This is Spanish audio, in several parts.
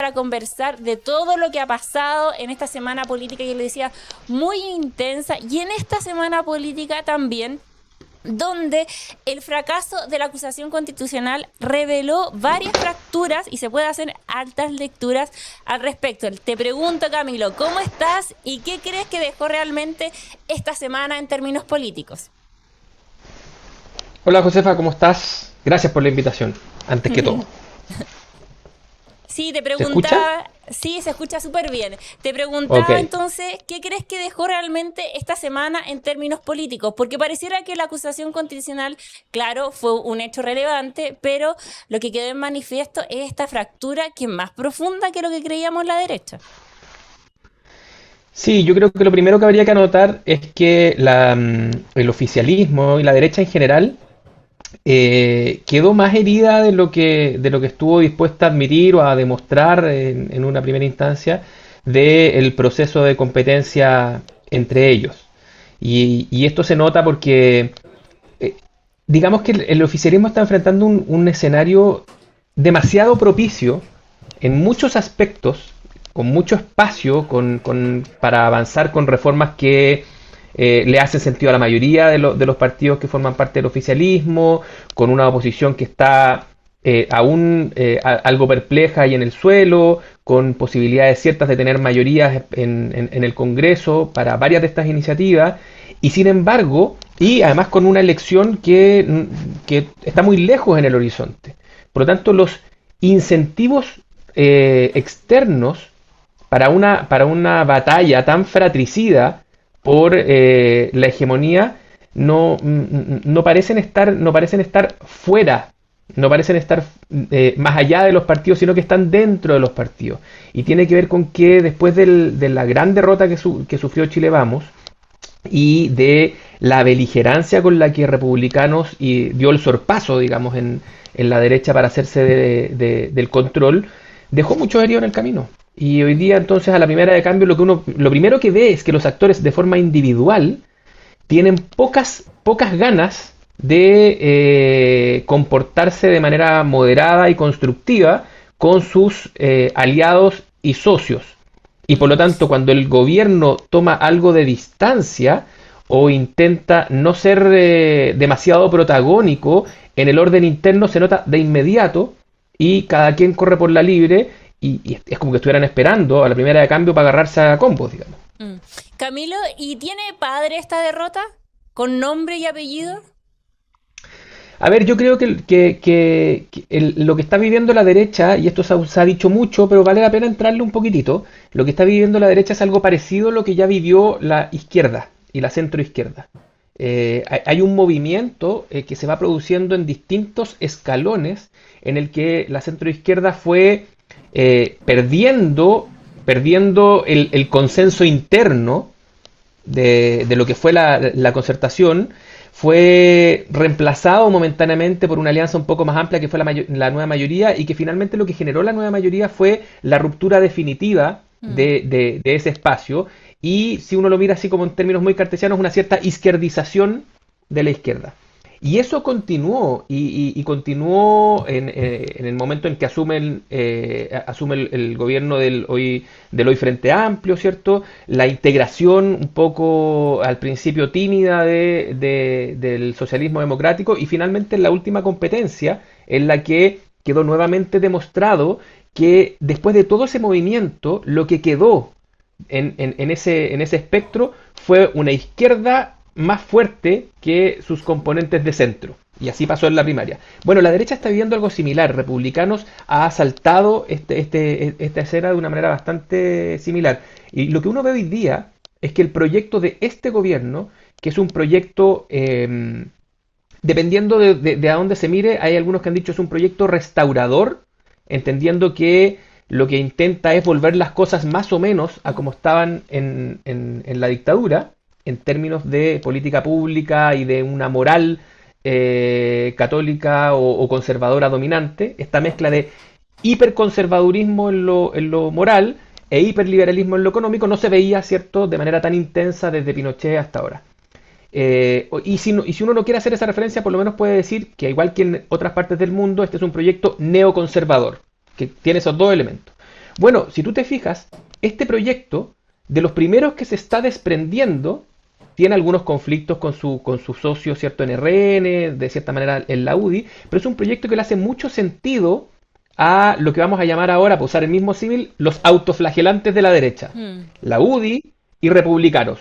para conversar de todo lo que ha pasado en esta semana política, y le decía, muy intensa, y en esta semana política también, donde el fracaso de la acusación constitucional reveló varias fracturas y se puede hacer altas lecturas al respecto. Te pregunto, Camilo, ¿cómo estás y qué crees que dejó realmente esta semana en términos políticos? Hola Josefa, ¿cómo estás? Gracias por la invitación, antes que todo. Sí, te ¿Se escucha? preguntaba, sí, se escucha súper bien. Te Ok. preguntaba entonces, ¿qué crees que dejó realmente esta semana en términos políticos? Porque pareciera que la acusación constitucional, claro, fue un hecho relevante, pero lo que quedó en manifiesto es esta fractura que es más profunda que lo que creíamos la derecha. Sí, yo creo que lo primero que habría que anotar es que el oficialismo y la derecha en general quedó más herida de lo que estuvo dispuesta a admitir o a demostrar en una primera instancia del proceso de competencia entre ellos. Y esto se nota porque eh, digamos que el oficialismo está enfrentando un escenario demasiado propicio en muchos aspectos, con mucho espacio para avanzar con reformas que le hacen sentido a la mayoría de los partidos que forman parte del oficialismo, con una oposición que está aún algo perpleja y en el suelo, con posibilidades ciertas de tener mayorías en el Congreso para varias de estas iniciativas, y sin embargo, y además con una elección que está muy lejos en el horizonte. Por lo tanto, los incentivos externos para una batalla tan fratricida por la hegemonía no parecen estar fuera, no parecen estar más allá de los partidos, sino que están dentro de los partidos. Y tiene que ver con que después de la gran derrota que sufrió Chile Vamos y de la beligerancia con la que Republicanos dio el sorpaso, digamos, en la derecha para hacerse del control, dejó muchos heridos en el camino. Y hoy día, entonces, a la primera de cambio, lo primero que ve es que los actores de forma individual tienen pocas ganas de comportarse de manera moderada y constructiva con sus aliados y socios. Y por lo tanto, cuando el gobierno toma algo de distancia o intenta no ser demasiado protagónico en el orden interno, se nota de inmediato y cada quien corre por la libre y es como que estuvieran esperando a la primera de cambio para agarrarse a combos, digamos. Mm. Camilo, ¿y tiene padre esta derrota? ¿Con nombre y apellido? A ver, yo creo que lo que está viviendo la derecha, y esto se ha dicho mucho, pero vale la pena entrarle un poquitito, lo que está viviendo la derecha es algo parecido a lo que ya vivió la izquierda y la centroizquierda. Hay un movimiento que se va produciendo en distintos escalones en el que la centroizquierda fue perdiendo el consenso interno de lo que fue la concertación, fue reemplazado momentáneamente por una alianza un poco más amplia que fue la nueva mayoría y que finalmente lo que generó la nueva mayoría fue la ruptura definitiva Mm. de ese espacio y si uno lo mira así como en términos muy cartesianos, una cierta izquierdización de la izquierda. Y eso continuó y continuó en el momento en que asume el gobierno del hoy Frente Amplio, ¿cierto? La integración un poco al principio tímida del socialismo democrático y finalmente en la última competencia en la que quedó nuevamente demostrado que después de todo ese movimiento lo que quedó en ese espectro fue una izquierda más fuerte que sus componentes de centro. Y así pasó en la primaria. Bueno, la derecha está viviendo algo similar. Republicanos ha asaltado esta escena de una manera bastante similar. Y lo que uno ve hoy día es que el proyecto de este gobierno, que es un proyecto, dependiendo de a dónde se mire, hay algunos que han dicho es un proyecto restaurador, entendiendo que lo que intenta es volver las cosas más o menos a como estaban en la dictadura, en términos de política pública y de una moral católica o conservadora dominante, esta mezcla de hiperconservadurismo en lo moral e hiperliberalismo en lo económico no se veía, ¿cierto?, de manera tan intensa desde Pinochet hasta ahora. Y si uno no quiere hacer esa referencia, por lo menos puede decir que, igual que en otras partes del mundo, este es un proyecto neoconservador, que tiene esos dos elementos. Bueno, si tú te fijas, este proyecto, de los primeros que se está desprendiendo, tiene algunos conflictos con su socio, ¿cierto? En RN, de cierta manera en la UDI, pero es un proyecto que le hace mucho sentido a lo que vamos a llamar ahora, por usar el mismo símil, los autoflagelantes de la derecha. La UDI y republicanos.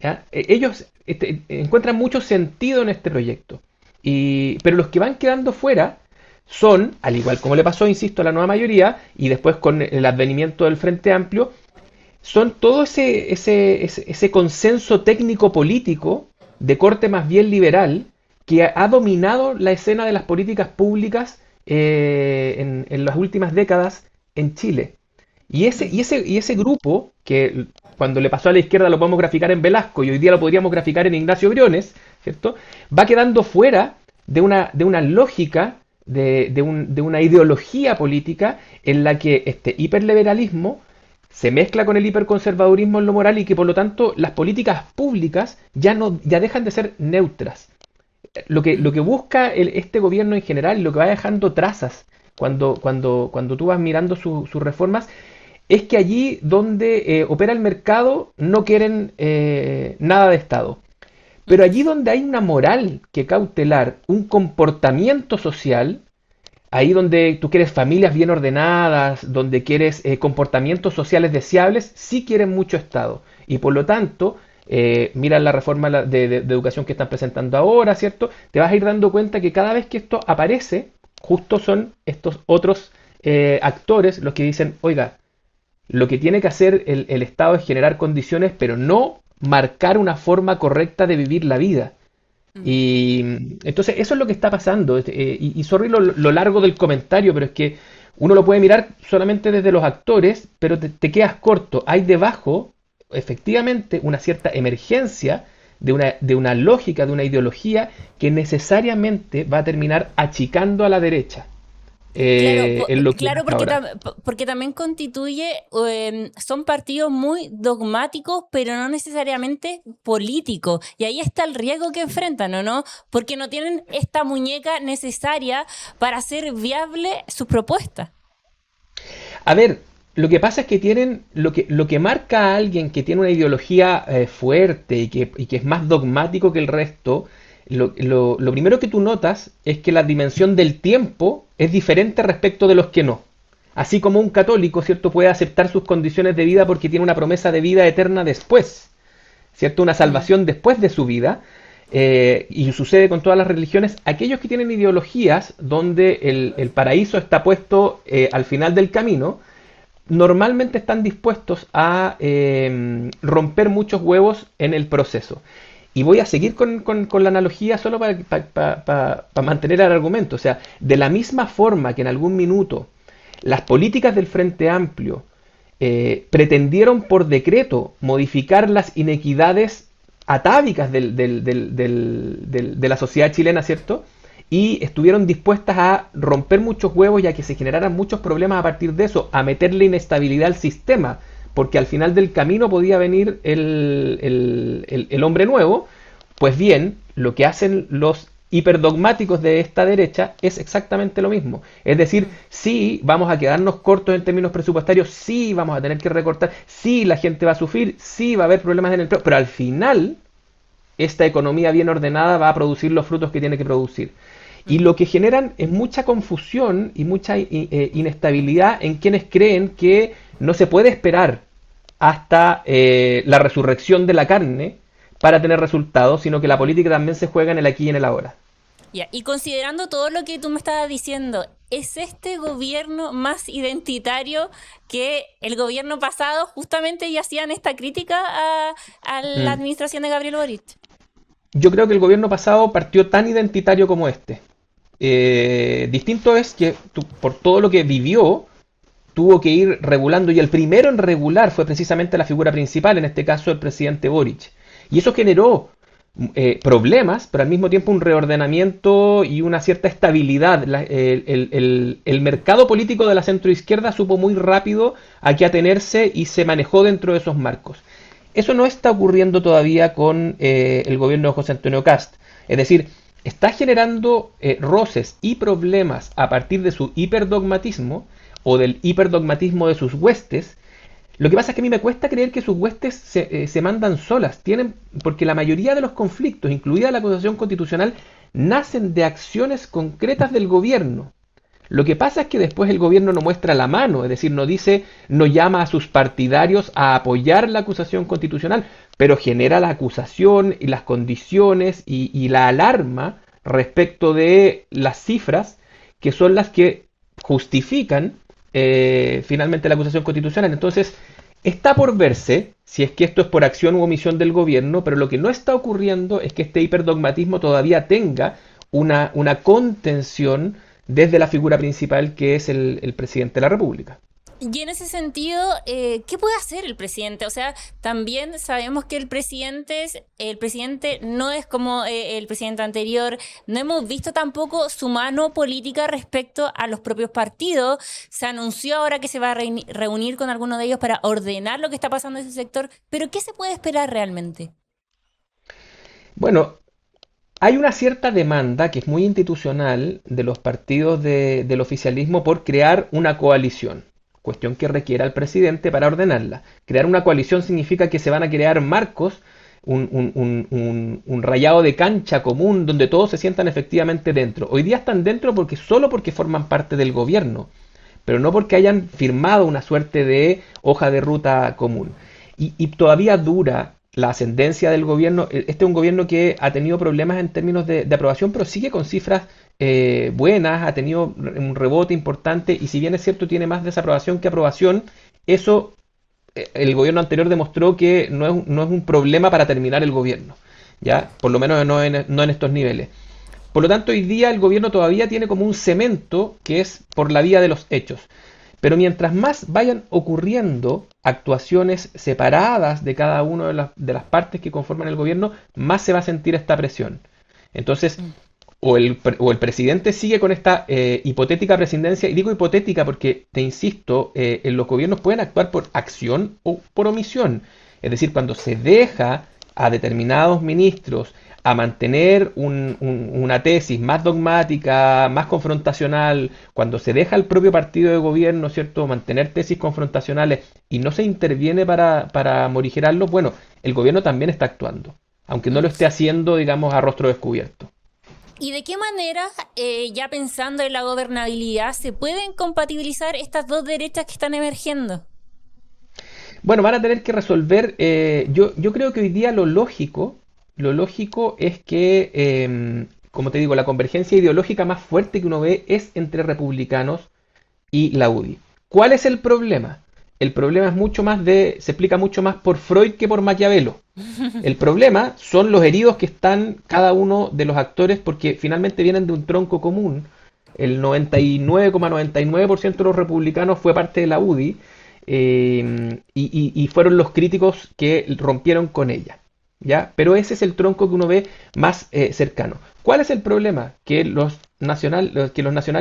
¿Ya? Ellos encuentran mucho sentido en este proyecto. Pero los que van quedando fuera son, al igual como le pasó, insisto, a la nueva mayoría, y después con el advenimiento del Frente Amplio, son todo ese consenso técnico-político de corte más bien liberal que ha dominado la escena de las políticas públicas en las últimas décadas en Chile. Y ese grupo, que cuando le pasó a la izquierda lo podemos graficar en Velasco y hoy día lo podríamos graficar en Ignacio Briones, ¿cierto? Va quedando fuera de una lógica, de una ideología política en la que este hiperliberalismo se mezcla con el hiperconservadurismo en lo moral y que por lo tanto las políticas públicas ya dejan de ser neutras. Lo que busca este gobierno en general y lo que va dejando trazas cuando tú vas mirando sus reformas es que allí donde opera el mercado no quieren nada de Estado. Pero allí donde hay una moral que cautelar, un comportamiento social, ahí donde tú quieres familias bien ordenadas, donde quieres comportamientos sociales deseables, sí quieren mucho Estado. Y por lo tanto, mira la reforma de educación que están presentando ahora, ¿cierto? Te vas a ir dando cuenta que cada vez que esto aparece, justo son estos otros actores los que dicen, oiga, lo que tiene que hacer el Estado es generar condiciones, pero no marcar una forma correcta de vivir la vida. Y entonces eso es lo que está pasando. Y sorry lo largo del comentario, pero es que uno lo puede mirar solamente desde los actores, pero te quedas corto. Hay debajo, efectivamente, una cierta emergencia de una lógica, de una ideología que necesariamente va a terminar achicando a la derecha. En lo que Claro, es ahora. porque también constituye, son partidos muy dogmáticos, pero no necesariamente políticos. Y ahí está el riesgo que enfrentan, ¿o no? Porque no tienen esta muñeca necesaria para hacer viable sus propuestas. A ver, lo que pasa es que tienen, lo que marca a alguien que tiene una ideología fuerte y que es más dogmático que el resto, lo primero que tú notas es que la dimensión del tiempo es diferente respecto de los que no. Así como un católico, ¿cierto?, puede aceptar sus condiciones de vida porque tiene una promesa de vida eterna después, ¿cierto? Una salvación después de su vida. Y sucede con todas las religiones. Aquellos que tienen ideologías donde el paraíso está puesto al final del camino, normalmente están dispuestos a romper muchos huevos en el proceso. Y voy a seguir con la analogía solo para mantener el argumento. O sea, de la misma forma que en algún minuto las políticas del Frente Amplio pretendieron por decreto modificar las inequidades atávicas de la sociedad chilena, ¿cierto? Y estuvieron dispuestas a romper muchos huevos y a que se generaran muchos problemas a partir de eso, a meterle inestabilidad al sistema, porque al final del camino podía venir el hombre nuevo. Pues bien, lo que hacen los hiperdogmáticos de esta derecha es exactamente lo mismo. Es decir, sí, vamos a quedarnos cortos en términos presupuestarios, sí, vamos a tener que recortar, sí, la gente va a sufrir, sí, va a haber problemas en el empleo, pero al final esta economía bien ordenada va a producir los frutos que tiene que producir. Y lo que generan es mucha confusión y mucha inestabilidad en quienes creen que no se puede esperar hasta la resurrección de la carne para tener resultados, sino que la política también se juega en el aquí y en el ahora. Ya, y considerando todo lo que tú me estabas diciendo, ¿es este gobierno más identitario que el gobierno pasado? Justamente y hacían esta crítica a la administración de Gabriel Boric. Yo creo que el gobierno pasado partió tan identitario como este. Distinto es que por todo lo que vivió, tuvo que ir regulando, y el primero en regular fue precisamente la figura principal, en este caso el presidente Boric. Y eso generó problemas, pero al mismo tiempo un reordenamiento y una cierta estabilidad. El mercado político de la centroizquierda supo muy rápido a qué atenerse y se manejó dentro de esos marcos. Eso no está ocurriendo todavía con el gobierno de José Antonio Kast. Es decir, está generando roces y problemas a partir de su hiperdogmatismo, o del hiperdogmatismo de sus huestes. Lo que pasa es que a mí me cuesta creer que sus huestes se mandan solas, porque la mayoría de los conflictos, incluida la acusación constitucional, nacen de acciones concretas del gobierno. Lo que pasa es que después el gobierno no muestra la mano, es decir, no llama a sus partidarios a apoyar la acusación constitucional, pero genera la acusación y las condiciones y la alarma respecto de las cifras que son las que justifican finalmente la acusación constitucional. Entonces, está por verse si es que esto es por acción u omisión del gobierno, pero lo que no está ocurriendo es que este hiperdogmatismo todavía tenga una contención desde la figura principal que es el presidente de la República. Y en ese sentido, ¿qué puede hacer el presidente? O sea, también sabemos que el presidente no es como el presidente anterior. No hemos visto tampoco su mano política respecto a los propios partidos. Se anunció ahora que se va a reunir con alguno de ellos para ordenar lo que está pasando en ese sector. Pero ¿qué se puede esperar realmente? Bueno, hay una cierta demanda que es muy institucional de los partidos del oficialismo por crear una coalición, cuestión que requiere al presidente para ordenarla. Crear una coalición significa que se van a crear marcos, un rayado de cancha común donde todos se sientan efectivamente dentro. Hoy día están dentro solo porque forman parte del gobierno, pero no porque hayan firmado una suerte de hoja de ruta común. Y todavía dura la ascendencia del gobierno. Este es un gobierno que ha tenido problemas en términos de aprobación, pero sigue con cifras buenas, ha tenido un rebote importante y si bien es cierto tiene más desaprobación que aprobación, eso el gobierno anterior demostró que no es un problema para terminar el gobierno, ¿ya? Por lo menos no en estos niveles. Por lo tanto, hoy día el gobierno todavía tiene como un cemento que es por la vía de los hechos. Pero mientras más vayan ocurriendo actuaciones separadas de cada una de las partes que conforman el gobierno, más se va a sentir esta presión. Entonces, o el presidente sigue con esta hipotética presidencia, y digo hipotética porque, te insisto, los gobiernos pueden actuar por acción o por omisión. Es decir, cuando se deja a determinados ministros a mantener una tesis más dogmática, más confrontacional, cuando se deja al propio partido de gobierno, ¿cierto?, mantener tesis confrontacionales y no se interviene para morigerarlos, bueno, el gobierno también está actuando, aunque no lo esté haciendo, digamos, a rostro descubierto. ¿Y de qué manera, ya pensando en la gobernabilidad, se pueden compatibilizar estas dos derechas que están emergiendo? Bueno, van a tener que resolver, yo creo que hoy día lo lógico es que, como te digo, la convergencia ideológica más fuerte que uno ve es entre republicanos y la UDI. ¿Cuál es el problema? El problema se explica mucho más por Freud que por Maquiavelo. El problema son los heridos que están cada uno de los actores porque finalmente vienen de un tronco común. El 99,99% de los republicanos fue parte de la UDI y fueron los críticos que rompieron con ella. ¿Ya? Pero ese es el tronco que uno ve más cercano. ¿Cuál es el problema? Que los nacional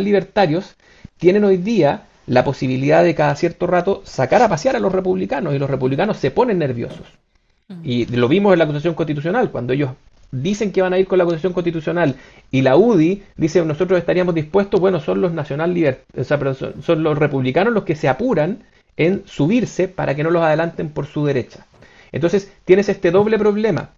libertarios tienen hoy día la posibilidad de cada cierto rato sacar a pasear a los republicanos y los republicanos se ponen nerviosos. Y lo vimos en la acusación constitucional, cuando ellos dicen que van a ir con la acusación constitucional y la UDI dice nosotros estaríamos dispuestos, bueno, son los son los republicanos los que se apuran en subirse para que no los adelanten por su derecha. Entonces tienes este doble problema.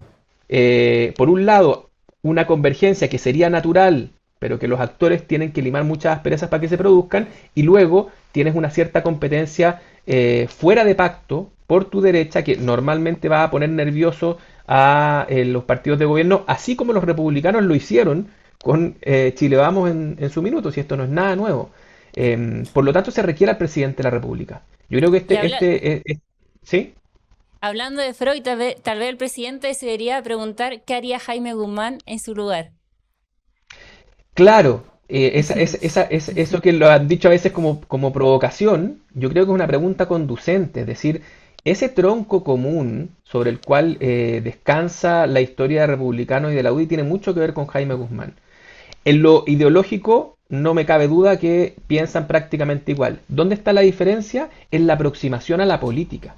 Por un lado, una convergencia que sería natural, pero que los actores tienen que limar muchas asperezas para que se produzcan, y luego tienes una cierta competencia fuera de pacto por tu derecha que normalmente va a poner nervioso a los partidos de gobierno, así como los republicanos lo hicieron con Chile Vamos en su minuto, si esto no es nada nuevo. Por lo tanto, se requiere al presidente de la República. Yo creo que ¿sí? Hablando de Freud, tal vez el presidente se debería preguntar qué haría Jaime Guzmán en su lugar. Claro, eso que lo han dicho a veces como provocación, yo creo que es una pregunta conducente, es decir, ese tronco común sobre el cual descansa la historia de republicano y de la UDI tiene mucho que ver con Jaime Guzmán. En lo ideológico no me cabe duda que piensan prácticamente igual. ¿Dónde está la diferencia? En la aproximación a la política,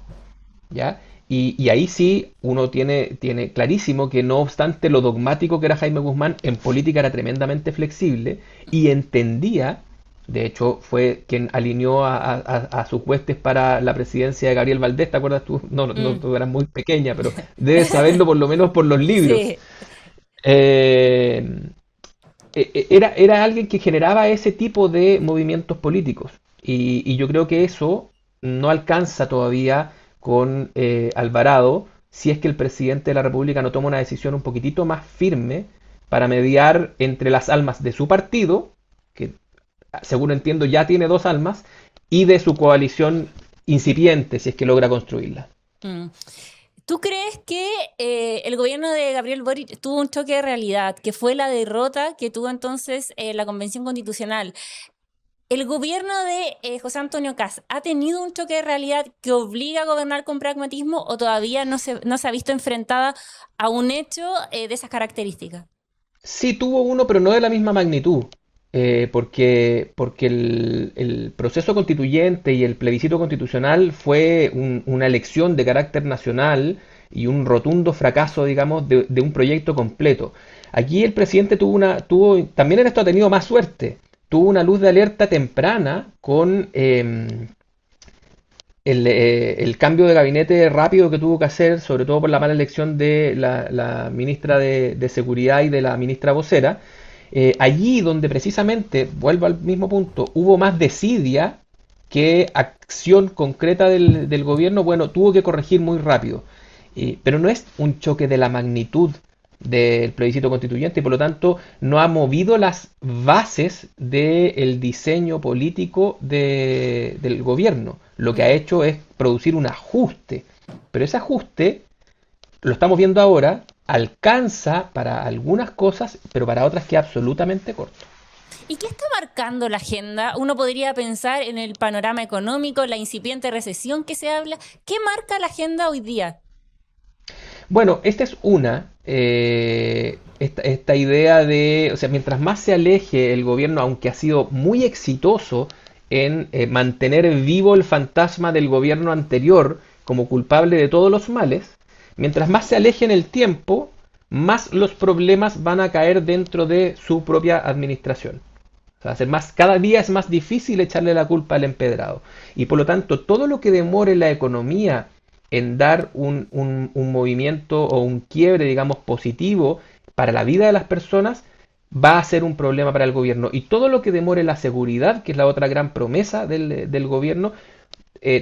¿ya? Y ahí sí uno tiene clarísimo que no obstante lo dogmático que era Jaime Guzmán, en política era tremendamente flexible y entendía De hecho, fue quien alineó a sus huestes para la presidencia de Gabriel Valdés. ¿Te acuerdas tú? No, no, tú eras muy pequeña, pero debes saberlo por lo menos por los libros. Sí. Eh, era alguien que generaba ese tipo de movimientos políticos. Y yo creo que eso no alcanza todavía con Alvarado si es que el presidente de la República no toma una decisión un poquitito más firme para mediar entre las almas de su partido, que según entiendo ya tiene dos almas, y de su coalición incipiente, si es que logra construirla. Mm. ¿Tú crees que el gobierno de Gabriel Boric tuvo un choque de realidad, que fue la derrota que tuvo entonces la Convención Constitucional? ¿El gobierno de José Antonio Kast ha tenido un choque de realidad que obliga a gobernar con pragmatismo o todavía no se ha visto enfrentada a un hecho de esas características? Sí tuvo uno, pero no de la misma magnitud, porque el proceso constituyente y el plebiscito constitucional fue una elección de carácter nacional y un rotundo fracaso, digamos, de un proyecto completo. Aquí el presidente también en esto ha tenido más suerte, tuvo una luz de alerta temprana con el cambio de gabinete rápido que tuvo que hacer, sobre todo por la mala elección de la ministra de Seguridad y de la ministra vocera, allí donde precisamente, vuelvo al mismo punto, hubo más desidia que acción concreta del gobierno, bueno, tuvo que corregir muy rápido. Pero no es un choque de la magnitud del plebiscito constituyente y por lo tanto no ha movido las bases del diseño político del gobierno. Lo que ha Mm. hecho es producir un ajuste, pero ese ajuste, lo estamos viendo ahora, alcanza para algunas cosas, pero para otras queda absolutamente corto. ¿Y qué está marcando la agenda? Uno podría pensar en el panorama económico, la incipiente recesión que se habla. ¿Qué marca la agenda hoy día? Bueno, esta es esta idea de, o sea, mientras más se aleje el gobierno, aunque ha sido muy exitoso en mantener vivo el fantasma del gobierno anterior como culpable de todos los males, mientras más se aleje en el tiempo, más los problemas van a caer dentro de su propia administración. O sea, cada día es más difícil echarle la culpa al empedrado. Y por lo tanto, todo lo que demore la economía en dar un movimiento o un quiebre, digamos, positivo para la vida de las personas, va a ser un problema para el gobierno. Y todo lo que demore la seguridad, que es la otra gran promesa del gobierno,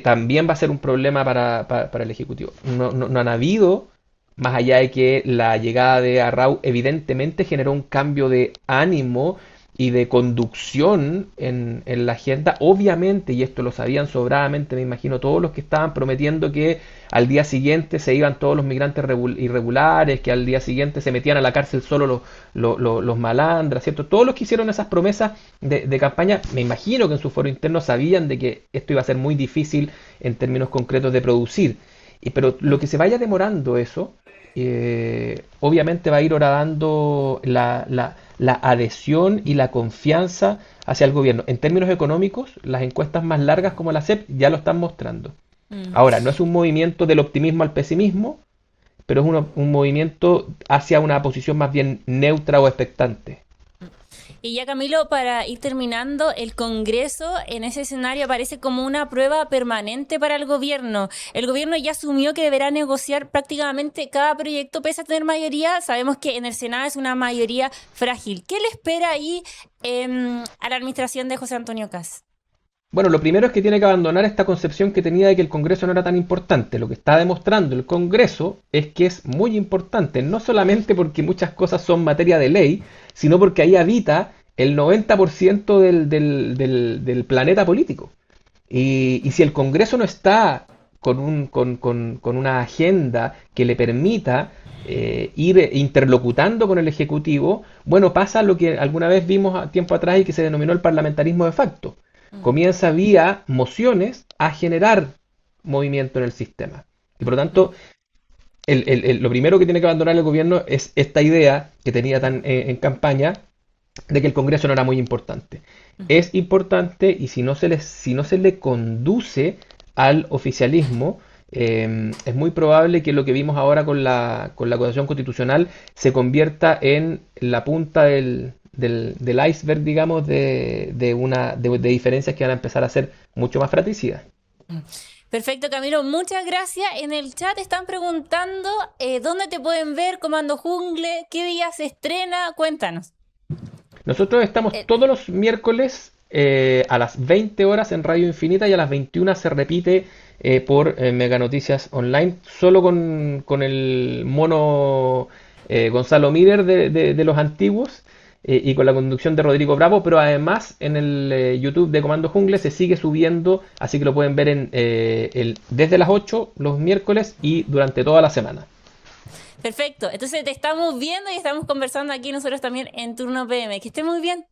también va a ser un problema para el Ejecutivo. No han habido, más allá de que la llegada de Arrau evidentemente generó un cambio de ánimo y de conducción en la agenda, obviamente, y esto lo sabían sobradamente, me imagino, todos los que estaban prometiendo que al día siguiente se iban todos los migrantes irregulares, que al día siguiente se metían a la cárcel solo los malandras, ¿cierto? Todos los que hicieron esas promesas de campaña, me imagino que en su foro interno sabían de que esto iba a ser muy difícil en términos concretos de producir. Pero lo que se vaya demorando eso, obviamente va a ir horadando la adhesión y la confianza hacia el gobierno. En términos económicos, las encuestas más largas como la CEP ya lo están mostrando. Mm. Ahora, no es un movimiento del optimismo al pesimismo, pero es un movimiento hacia una posición más bien neutra o expectante. Y ya Camilo, para ir terminando, el Congreso en ese escenario aparece como una prueba permanente para el gobierno. El gobierno ya asumió que deberá negociar prácticamente cada proyecto, pese a tener mayoría. Sabemos que en el Senado es una mayoría frágil. ¿Qué le espera ahí a la administración de José Antonio Kast? Bueno, lo primero es que tiene que abandonar esta concepción que tenía de que el Congreso no era tan importante. Lo que está demostrando el Congreso es que es muy importante, no solamente porque muchas cosas son materia de ley, sino porque ahí habita el 90% del planeta político. Y si el Congreso no está con una agenda que le permita ir interlocutando con el Ejecutivo, bueno, pasa lo que alguna vez vimos a tiempo atrás y que se denominó el parlamentarismo de facto. Mm. Comienza vía mociones a generar movimiento en el sistema. Y por lo Mm. tanto, lo primero que tiene que abandonar el gobierno es esta idea que tenía tan en campaña de que el Congreso no era muy importante. Ujú. Es importante y si no se le conduce al oficialismo, es muy probable que lo que vimos ahora con la acusación constitucional se convierta en la punta del iceberg, digamos, de diferencias que van a empezar a ser mucho más fratricidas. Perfecto, Camilo, muchas gracias. En el chat están preguntando dónde te pueden ver, Comando Jungle, qué día se estrena, cuéntanos. Nosotros estamos Eh, todos los miércoles a las 20 horas en Radio Infinita y a las 21 se repite por Mega Noticias Online, solo con el mono Gonzalo Miller de los antiguos y con la conducción de Rodrigo Bravo, pero además en el YouTube de Comando Jungle se sigue subiendo, así que lo pueden ver desde las 8 los miércoles y durante toda la semana. Perfecto, entonces te estamos viendo y estamos conversando aquí nosotros también en Turno PM. Que esté muy bien.